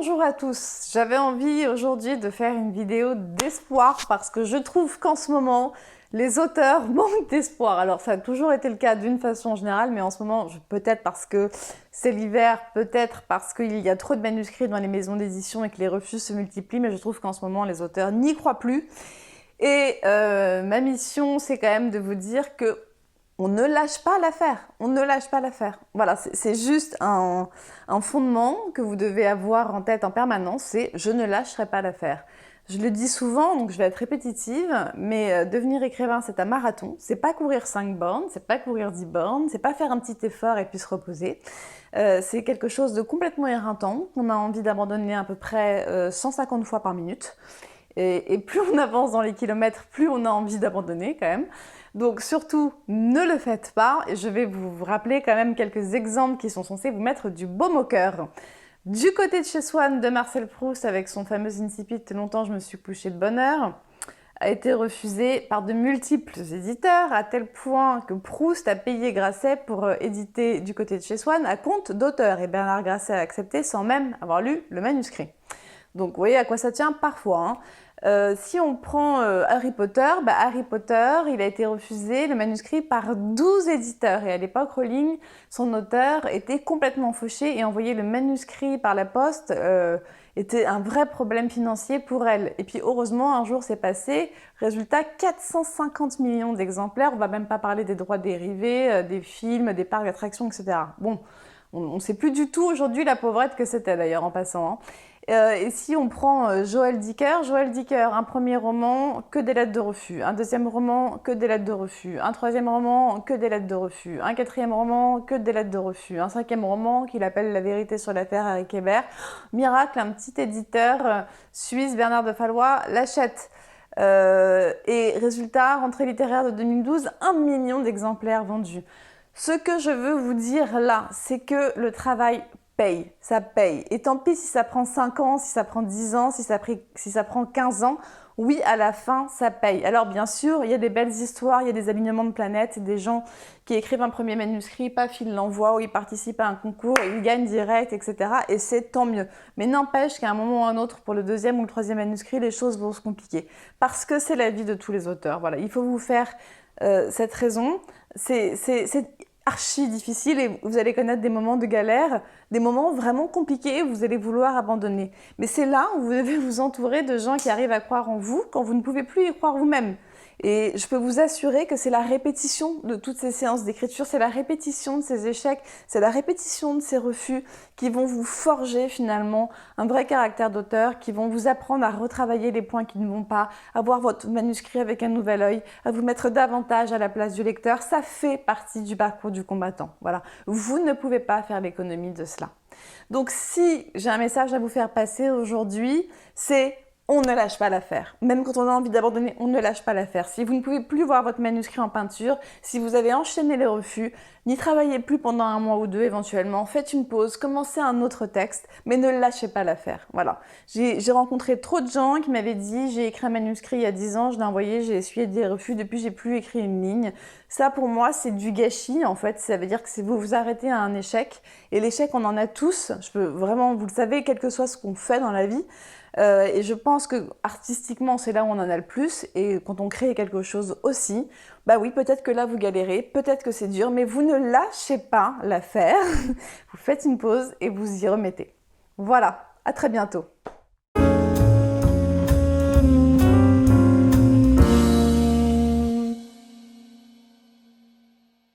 Bonjour à tous, j'avais envie aujourd'hui de faire une vidéo d'espoir parce que je trouve qu'en ce moment, les auteurs manquent d'espoir. Alors ça a toujours été le cas d'une façon générale, mais en ce moment, peut-être parce que c'est l'hiver, peut-être parce qu'il y a trop de manuscrits dans les maisons d'édition et que les refus se multiplient, mais je trouve qu'en ce moment, les auteurs n'y croient plus. Et ma mission, c'est quand même de vous dire que on ne lâche pas l'affaire, on ne lâche pas l'affaire. Voilà, c'est juste un fondement que vous devez avoir en tête en permanence, c'est « je ne lâcherai pas l'affaire ». Je le dis souvent, donc je vais être répétitive, mais devenir écrivain, c'est un marathon. C'est pas courir 5 bornes, c'est pas courir 10 bornes, c'est pas faire un petit effort et puis se reposer. C'est quelque chose de complètement éreintant. On a envie d'abandonner à peu près 150 fois par minute. Et plus on avance dans les kilomètres, plus on a envie d'abandonner quand même. Donc surtout, ne le faites pas. Et je vais vous rappeler quand même quelques exemples qui sont censés vous mettre du baume au cœur. Du côté de chez Swann de Marcel Proust, avec son fameux incipit « Longtemps je me suis couché de bonne heure », a été refusé par de multiples éditeurs, à tel point que Proust a payé Grasset pour éditer du côté de chez Swann à compte d'auteur. Et Bernard Grasset a accepté sans même avoir lu le manuscrit. Donc vous voyez à quoi ça tient parfois, hein. Si on prend Harry Potter, Harry Potter, il a été refusé, le manuscrit, par 12 éditeurs. Et à l'époque, Rowling, son auteur, était complètement fauché et envoyer le manuscrit par la poste était un vrai problème financier pour elle. Et puis heureusement, un jour c'est passé, résultat 450 millions d'exemplaires. On va même pas parler des droits dérivés, des films, des parcs d'attractions, etc. Bon, on ne sait plus du tout aujourd'hui la pauvrette que c'était d'ailleurs en passant, hein. Et si on prend Joël Dicker, un premier roman, que des lettres de refus. Un deuxième roman, que des lettres de refus. Un troisième roman, que des lettres de refus. Un quatrième roman, que des lettres de refus. Un cinquième roman, qu'il appelle La vérité sur la Terre avec Hébert. Miracle, un petit éditeur suisse, Bernard de Fallois, l'achète. Et résultat, rentrée littéraire de 2012, 1 million d'exemplaires vendus. Ce que je veux vous dire là, c'est que le travail paye, ça paye. Et tant pis si ça prend 5 ans, si ça prend 10 ans, si ça prend 15 ans, oui, à la fin, ça paye. Alors bien sûr, il y a des belles histoires, il y a des alignements de planètes, des gens qui écrivent un premier manuscrit, paf, ils l'envoient ou ils participent à un concours, ils gagnent direct, etc. Et c'est tant mieux. Mais n'empêche qu'à un moment ou à un autre, pour le deuxième ou le troisième manuscrit, les choses vont se compliquer. Parce que c'est la vie de tous les auteurs. Voilà, il faut vous faire cette raison. C'est archi difficile et vous allez connaître des moments de galère, des moments vraiment compliqués où vous allez vouloir abandonner. Mais c'est là où vous devez vous entourer de gens qui arrivent à croire en vous quand vous ne pouvez plus y croire vous-même. Et je peux vous assurer que c'est la répétition de toutes ces séances d'écriture, c'est la répétition de ces échecs, c'est la répétition de ces refus qui vont vous forger finalement un vrai caractère d'auteur, qui vont vous apprendre à retravailler les points qui ne vont pas, à voir votre manuscrit avec un nouvel œil, à vous mettre davantage à la place du lecteur. Ça fait partie du parcours du combattant. Voilà. Vous ne pouvez pas faire l'économie de cela. Donc si j'ai un message à vous faire passer aujourd'hui, c'est on ne lâche pas l'affaire. Même quand on a envie d'abandonner, on ne lâche pas l'affaire. Si vous ne pouvez plus voir votre manuscrit en peinture, si vous avez enchaîné les refus, n'y travaillez plus pendant 1 mois ou 2 éventuellement, faites une pause, commencez un autre texte, mais ne lâchez pas l'affaire. Voilà. J'ai rencontré trop de gens qui m'avaient dit « j'ai écrit un manuscrit il y a 10 ans, je l'ai envoyé, j'ai essuyé des refus, depuis j'ai plus écrit une ligne ». Ça pour moi c'est du gâchis en fait, ça veut dire que vous vous arrêtez à un échec, et l'échec on en a tous, je peux vraiment, vous le savez, quel que soit ce qu'on fait dans la vie. Et je pense que artistiquement, c'est là où on en a le plus. Et quand on crée quelque chose aussi, bah oui, peut-être que là, vous galérez, peut-être que c'est dur, mais vous ne lâchez pas l'affaire. Vous faites une pause et vous y remettez. Voilà, à très bientôt.